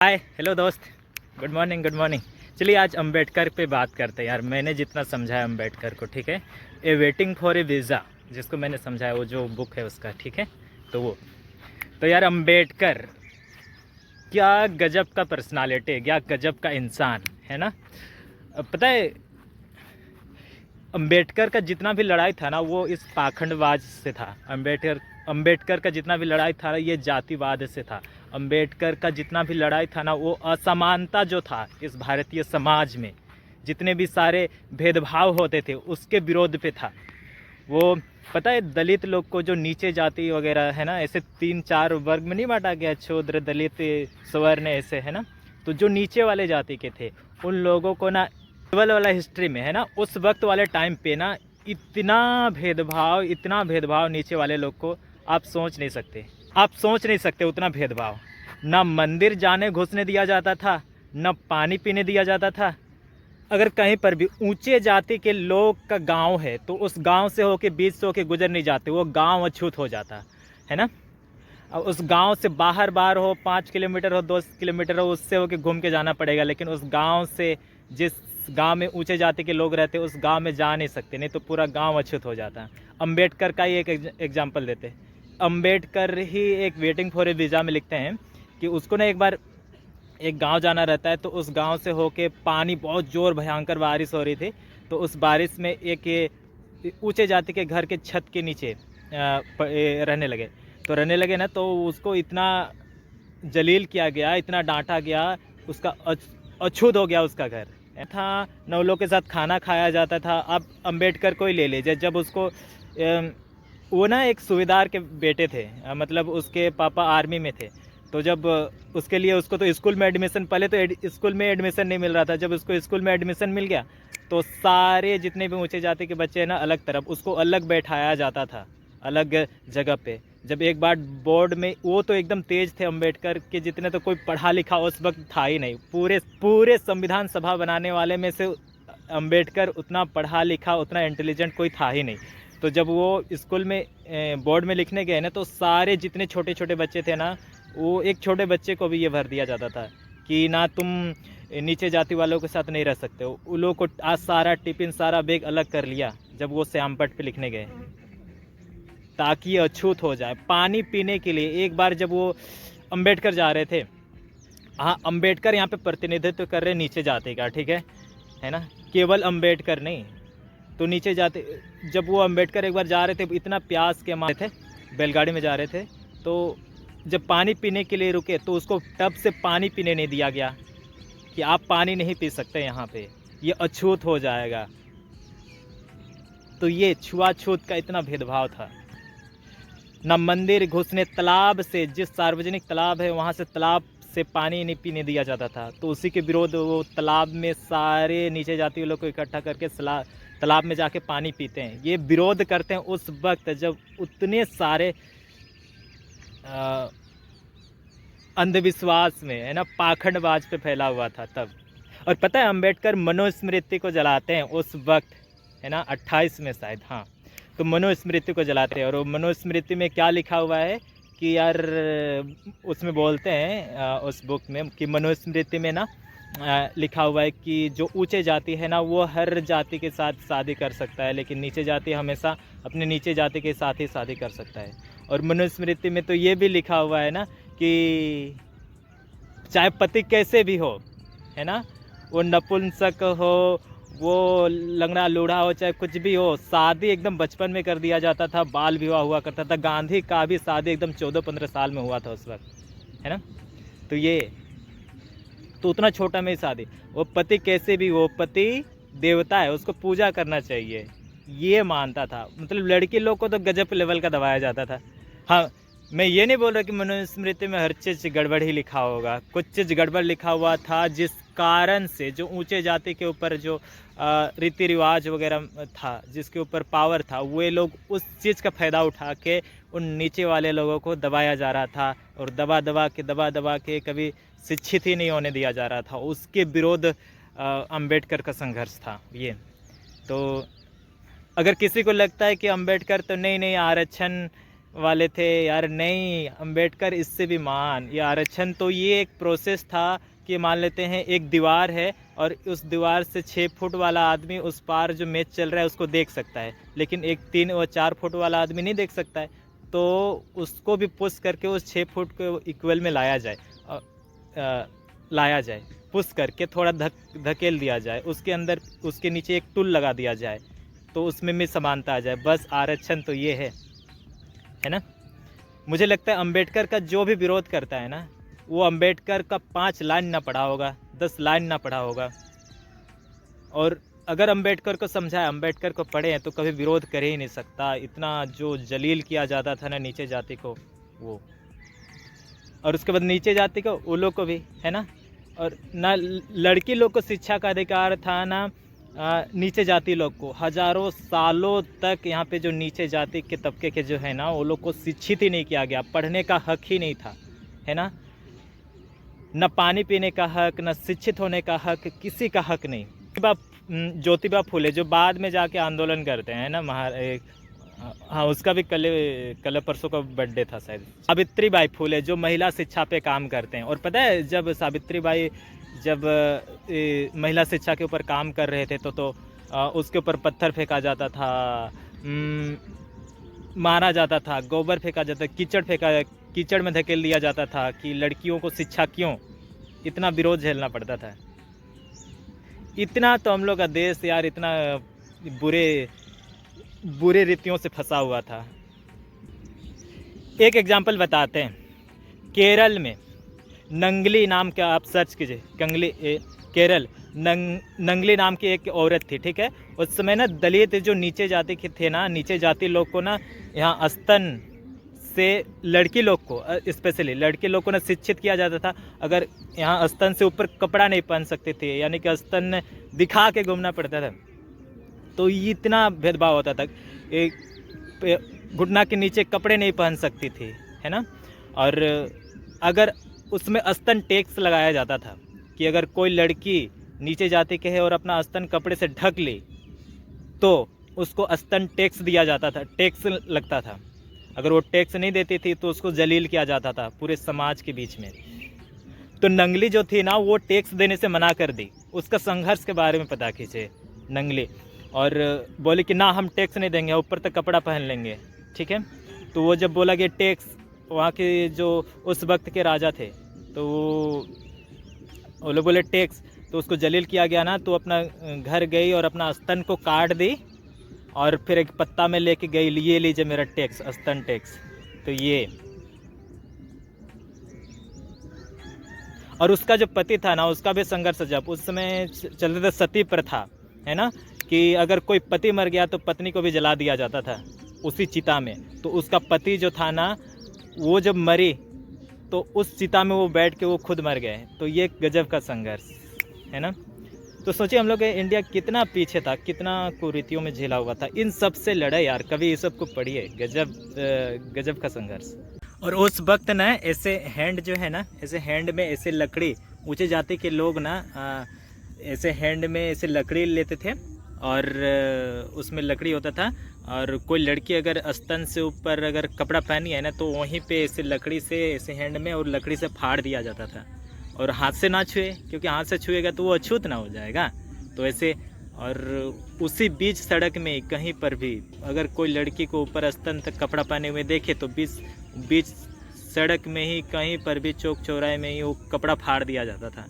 Hi hello दोस्त। Good morning good morning. चलिए आज अम्बेडकर पे बात करते हैं यार। मैंने जितना समझा है अम्बेडकर को, ठीक है, ए वेटिंग फॉर ए वीज़ा, जिसको मैंने समझा है वो जो बुक है उसका, ठीक है। तो वो तो यार अम्बेडकर क्या गजब का पर्सनालिटी है, क्या गजब का इंसान है ना। अब पता है अम्बेडकर का जितना भी लड़ाई था ना वो इस पाखंडवाद से था। अम्बेडकर का जितना भी लड़ाई था ये जातिवाद से था। अम्बेडकर का जितना भी लड़ाई था ना वो असमानता जो था इस भारतीय समाज में, जितने भी सारे भेदभाव होते थे उसके विरोध पे था वो। पता है दलित लोग को जो नीचे जाति वगैरह है ना, ऐसे 3-4 वर्ग में नहीं बांटा गया, शूद्र दलित स्वर्ण ऐसे है ना। तो जो नीचे वाले जाति के थे उन लोगों को ना केवल वाला हिस्ट्री में है ना, उस वक्त वाले टाइम पे ना इतना भेदभाव नीचे वाले लोग को आप सोच नहीं सकते। आप सोच नहीं सकते उतना भेदभाव। ना मंदिर जाने घुसने दिया जाता था, ना पानी पीने दिया जाता था। अगर कहीं पर भी ऊंचे जाति के लोग का गांव है तो उस गांव से होके बीच से होके गुजर नहीं जाते, वो गांव अछूत हो जाता है ना। अब उस गांव से बाहर बाहर हो, 5 किलोमीटर हो, 2 किलोमीटर हो, उससे होके घूम के जाना पड़ेगा। लेकिन उस गांव से, जिस गांव में ऊंचे जाति के लोग रहते उस गांव में जा नहीं सकते, नहीं तो पूरा गांव अछूत हो जाता है। अम्बेडकर का ही एक एग्जाम्पल देते हैं। अम्बेडकर ही एक वेटिंग फॉर ए वीज़ा में लिखते हैं कि उसको ना एक बार एक गांव जाना रहता है, तो उस गांव से होके पानी बहुत जोर भयंकर बारिश हो रही थी। तो उस बारिश में एक ऊंचे जाति के घर के छत के नीचे रहने लगे। तो रहने लगे ना, तो उसको इतना जलील किया गया, इतना डांटा गया, उसका अछूत हो गया उसका घर था। नवलों के साथ खाना खाया जाता था। अब अम्बेडकर को ही ले लीजिए, जब उसको वो ना एक सूबेदार के बेटे थे, मतलब उसके पापा आर्मी में थे। तो जब उसके लिए उसको तो स्कूल में एडमिशन, पहले तो स्कूल में एडमिशन नहीं मिल रहा था, जब उसको स्कूल में एडमिशन मिल गया तो सारे जितने भी ऊंचे जाति के बच्चे हैं ना अलग तरफ, उसको अलग बैठाया जाता था, अलग जगह पे। जब एक बार बोर्ड में, वो तो एकदम तेज थे अम्बेडकर के जितने, तो कोई पढ़ा लिखा उस वक्त था ही नहीं। पूरे संविधान सभा बनाने वाले में से अम्बेडकर उतना पढ़ा लिखा, उतना इंटेलिजेंट कोई था ही नहीं। तो जब वो स्कूल में बोर्ड में लिखने गए ना, तो सारे जितने छोटे छोटे बच्चे थे ना, वो एक छोटे बच्चे को भी ये भर दिया जाता था कि ना तुम नीचे जाति वालों के साथ नहीं रह सकते हो। उन लोगों को आज सारा टिफिन, सारा बैग अलग कर लिया जब वो श्यामपट पे लिखने गए, ताकि अछूत हो जाए। पानी पीने के लिए एक बार जब वो अम्बेडकर जा रहे थे, हाँ अम्बेडकर यहाँ पे प्रतिनिधित्व कर रहे नीचे जाति का, ठीक है ना, केवल अम्बेडकर नहीं। तो नीचे जाते, जब वो अम्बेडकर एक बार जा रहे थे, इतना प्यास के मारे थे, बैलगाड़ी में जा रहे थे, तो जब पानी पीने के लिए रुके तो उसको टब से पानी पीने नहीं दिया गया कि आप पानी नहीं पी सकते यहाँ पे, ये अछूत हो जाएगा। तो ये छुआछूत का इतना भेदभाव था। ना मंदिर घुसने, तालाब से, जिस सार्वजनिक तालाब है वहाँ से, तालाब से पानी नहीं पीने दिया जाता था। तो उसी के विरोध वो तालाब में सारे नीचे जाति लोग को इकट्ठा करके तालाब में जाके पानी पीते हैं। ये विरोध करते हैं उस वक्त जब उतने सारे अंधविश्वास में है ना, पाखंडवाद पे फैला हुआ था तब। और पता है अम्बेडकर मनुस्मृति को जलाते हैं उस वक्त, है ना, 28 में शायद, हाँ। तो मनुस्मृति को जलाते हैं, और मनुस्मृति में क्या लिखा हुआ है कि यार, उसमें बोलते हैं उस बुक में कि मनुस्मृति में ना लिखा हुआ है कि जो ऊंचे जाति है ना वो हर जाति के साथ शादी कर सकता है, लेकिन नीचे जाति हमेशा अपने नीचे जाति के साथ ही शादी कर सकता है। और मनुस्मृति में तो ये भी लिखा हुआ है ना कि चाहे पति कैसे भी हो, है ना, वो नपुंसक हो, वो लंगड़ा लूढ़ा हो, चाहे कुछ भी हो, शादी एकदम बचपन में कर दिया जाता था, बाल विवाह हुआ करता था। गांधी का भी शादी एकदम 14-15 साल में हुआ था उस वक्त, है ना। तो ये तो उतना छोटा में ही शादी, वो पति कैसे भी हो, पति देवता है, उसको पूजा करना चाहिए, ये मानता था। मतलब लड़की लोग को तो गजब लेवल का दबाया जाता था। हाँ, मैं ये नहीं बोल रहा कि मनुस्मृति में हर चीज़ गड़बड़ ही लिखा होगा, कुछ चीज़ गड़बड़ लिखा हुआ था, जिस कारण से जो ऊंचे जाति के ऊपर जो रीति रिवाज वगैरह था, जिसके ऊपर पावर था, वे लोग उस चीज़ का फ़ायदा उठा के उन नीचे वाले लोगों को दबाया जा रहा था, और दबा दबा के कभी शिक्षित ही नहीं होने दिया जा रहा था। उसके विरोध अम्बेडकर का संघर्ष था ये। तो अगर किसी को लगता है कि अम्बेडकर तो नहीं आरक्षण वाले थे यार नहीं अंबेडकर इससे भी महान, ये आरक्षण तो ये एक प्रोसेस था कि मान लेते हैं एक दीवार है और उस दीवार से 6 फुट वाला आदमी उस पार जो मैच चल रहा है उसको देख सकता है, लेकिन एक 3 और 4 फुट वाला आदमी नहीं देख सकता है। तो उसको भी पुश करके उस 6 फुट को इक्वल में लाया जाए, पुश करके थोड़ा धकेल दिया जाए, उसके अंदर उसके नीचे एक टूल लगा दिया जाए तो उसमें भी समानता आ जाए। बस आरक्षण तो ये है ना। मुझे लगता है अंबेडकर का जो भी विरोध करता है ना, वो अंबेडकर का 5 लाइन ना पढ़ा होगा, 10 लाइन ना पढ़ा होगा। और अगर अंबेडकर को समझाए, अंबेडकर को पढ़े हैं तो कभी विरोध कर ही नहीं सकता। इतना जो जलील किया जाता था ना नीचे जाति को, वो, और उसके बाद नीचे जाति को वो लोग को भी, है ना। और ना लड़की लोग को शिक्षा का अधिकार था ना नीचे जाति लोग को। हजारों सालों तक यहाँ पे जो नीचे जाति के तबके के जो है ना, वो लोग को शिक्षित ही नहीं किया गया, पढ़ने का हक ही नहीं था, है ना। न पानी पीने का हक, न शिक्षित होने का हक, किसी का हक नहीं। ज्योतिबा फुले जो बाद में जाके आंदोलन करते हैं ना, हाँ उसका भी कल परसों का बर्थडे था शायद। सावित्री बाई फुले जो महिला शिक्षा पे काम करते हैं। और पता है जब सावित्री बाई जब महिला शिक्षा के ऊपर काम कर रहे थे तो उसके ऊपर पत्थर फेंका जाता था, मारा जाता था, गोबर फेंका जाता, कीचड़ में धकेल दिया जाता था कि लड़कियों को शिक्षा क्यों, इतना विरोध झेलना पड़ता था। इतना तो हम लोग का देश यार इतना बुरे रीतियों से फंसा हुआ था। एक एग्जांपल बताते हैं। केरल में नंगली नाम का, आप सर्च कीजिए, केरल नंगली नाम की एक औरत थी, ठीक है। उस समय ना दलित जो नीचे जाति के थे ना, नीचे जाति लोग को ना यहाँ स्तन से लड़की लोग को, स्पेशली लड़के लोग को ना शिक्षित किया जाता था। अगर यहाँ स्तन से ऊपर कपड़ा नहीं पहन सकते थे, यानी कि स्तन दिखा के घूमना पड़ता था, तो इतना भेदभाव होता था। एक घुटना के नीचे कपड़े नहीं पहन सकती थी, है ना। और अगर उसमें स्तन टैक्स लगाया जाता था कि अगर कोई लड़की नीचे जाति के है और अपना स्तन कपड़े से ढक ले तो उसको स्तन टैक्स दिया जाता था, टैक्स लगता था। अगर वो टैक्स नहीं देती थी तो उसको जलील किया जाता था पूरे समाज के बीच में। तो नंगली जो थी ना, वो टैक्स देने से मना कर दी। उसका संघर्ष के बारे में पता कीजिए नंगली, और बोले कि ना हम टैक्स नहीं देंगे, ऊपर तक कपड़ा पहन लेंगे, ठीक है। तो वो जब बोला कि टैक्स, वहाँ के जो उस वक्त के राजा थे तो वो लोग बोले टैक्स, तो उसको जलील किया गया ना। तो अपना घर गई और अपना स्तन को काट दी और फिर एक पत्ता में लेके गई, ये लीजिए मेरा टैक्स, स्तन टैक्स। तो ये, और उसका जो पति था ना, उसका भी संघर्ष, जब उस समय चलते थे सती प्रथा, है ना, कि अगर कोई पति मर गया तो पत्नी को भी जला दिया जाता था उसी चिता में। तो उसका पति जो था ना, वो जब मरी तो उस चिता में वो बैठ के वो खुद मर गए। तो ये गजब का संघर्ष है ना। तो सोचिए हम लोग इंडिया कितना पीछे था, कितना कुरीतियों में झेला हुआ था, इन सब से लड़े यार। कभी ये सब को पढ़िए, गजब का संघर्ष। और उस वक्त ना ऐसे हैंड जो है ना, ऐसे हैंड में ऐसे लकड़ी, ऊंचे जाति के लोग ना ऐसे हैंड में ऐसे लकड़ी लेते थे और उसमें लकड़ी होता था, और कोई लड़की अगर स्तन से ऊपर अगर कपड़ा पहनी है ना, तो वहीं पे ऐसे लकड़ी से ऐसे हैंड में और लकड़ी से फाड़ दिया जाता था। और हाथ से ना छुए, क्योंकि हाथ से छुएगा तो वो अछूत ना हो जाएगा। तो ऐसे, और उसी बीच सड़क में कहीं पर भी अगर कोई लड़की को ऊपर स्तन तक कपड़ा पहने हुए देखे तो बीच सड़क में ही कहीं पर भी चौक चौराहे में ही वो कपड़ा फाड़ दिया जाता था।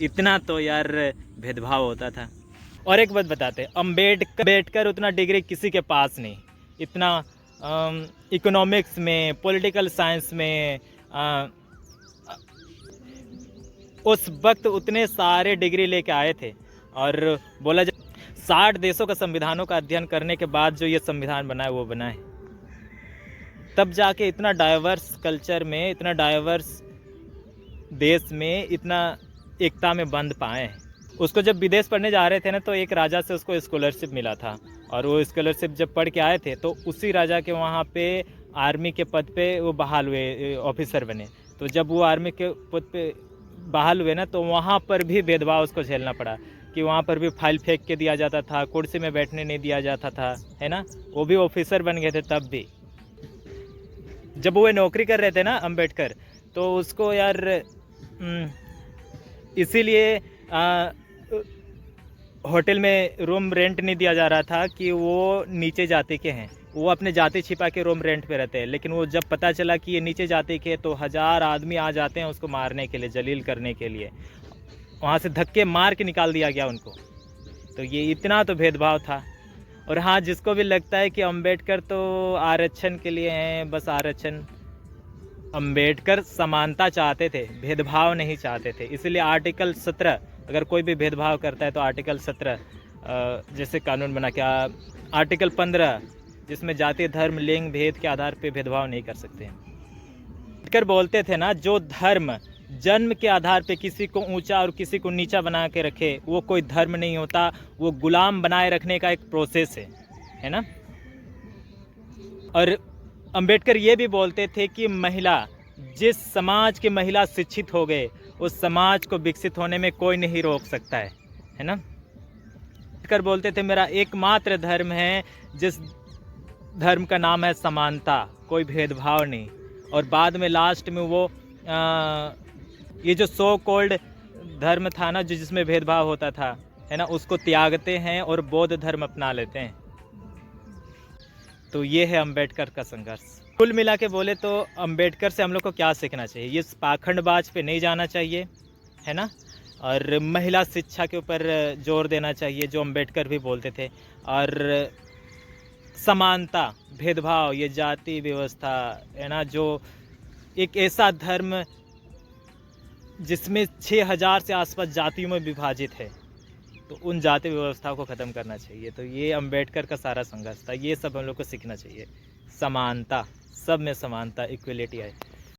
इतना तो यार भेदभाव होता था। और एक बात बताते हैं, अम्बेडकर उतना डिग्री किसी के पास नहीं, इतना इकोनॉमिक्स में, पॉलिटिकल साइंस में उस वक्त उतने सारे डिग्री लेके आए थे। और बोला जाए 60 देशों का संविधानों का अध्ययन करने के बाद जो ये संविधान बना है वो बना है, तब जाके इतना डाइवर्स कल्चर में, इतना डाइवर्स देश में इतना एकता में बंध पाए हैं। उसको जब विदेश पढ़ने जा रहे थे ना, तो एक राजा से उसको स्कॉलरशिप मिला था, और वो स्कॉलरशिप जब पढ़ के आए थे तो उसी राजा के वहाँ पे आर्मी के पद पे वो बहाल हुए, ऑफिसर बने। तो जब वो आर्मी के पद पे बहाल हुए ना, तो वहाँ पर भी भेदभाव उसको झेलना पड़ा, कि वहाँ पर भी फाइल फेंक के दिया जाता था, कुर्सी में बैठने नहीं दिया जाता था, है ना। वो भी ऑफिसर बन गए थे तब भी। जब वो नौकरी कर रहे थे ना अंबेडकर, तो उसको यार इसीलिए होटल में रूम रेंट नहीं दिया जा रहा था कि वो नीचे जाति के हैं, वो अपने जाति छिपा के रूम रेंट पे रहते हैं। लेकिन वो जब पता चला कि ये नीचे जाति के, तो 1000 आदमी आ जाते हैं उसको मारने के लिए, जलील करने के लिए। वहाँ से धक्के मार के निकाल दिया गया उनको। तो ये इतना तो भेदभाव था। और हाँ, जिसको भी लगता है कि अंबेडकर तो आरक्षण के लिए हैं, बस आरक्षण, अंबेडकर समानता चाहते थे, भेदभाव नहीं चाहते थे। इसलिए आर्टिकल 17, अगर कोई भी भेदभाव करता है तो आर्टिकल 17 जैसे कानून बना, क्या आर्टिकल 15 जिसमें जाति, धर्म, लिंग भेद के आधार पर भेदभाव नहीं कर सकते हैं। अंबेडकर बोलते थे ना, जो धर्म जन्म के आधार पे किसी को ऊंचा और किसी को नीचा बना के रखे, वो कोई धर्म नहीं होता, वो गुलाम बनाए रखने का एक प्रोसेस है ना। और अंबेडकर ये भी बोलते थे कि महिला, जिस समाज की महिला शिक्षित हो गए, उस समाज को विकसित होने में कोई नहीं रोक सकता है ना। अंबेडकर बोलते थे मेरा एकमात्र धर्म है जिस धर्म का नाम है समानता, कोई भेदभाव नहीं। और बाद में लास्ट में वो ये जो सो कॉल्ड धर्म था ना, जो जिसमें भेदभाव होता था, है ना, उसको त्यागते हैं और बौद्ध धर्म अपना लेते हैं। तो ये है अंबेडकर का संघर्ष। कुल मिला के बोले तो अंबेडकर से हम लोग को क्या सीखना चाहिए, ये पाखंडबाज पे नहीं जाना चाहिए, है ना। और महिला शिक्षा के ऊपर जोर देना चाहिए, जो अंबेडकर भी बोलते थे। और समानता, भेदभाव, ये जाति व्यवस्था, है ना, जो एक ऐसा धर्म जिसमें 6000 से आसपास जातियों में विभाजित है, तो उन जाति व्यवस्था को ख़त्म करना चाहिए। तो ये अंबेडकर का सारा संघर्ष था, ये सब हम लोग को सीखना चाहिए। समानता, सब में समानता, इक्वलिटी है।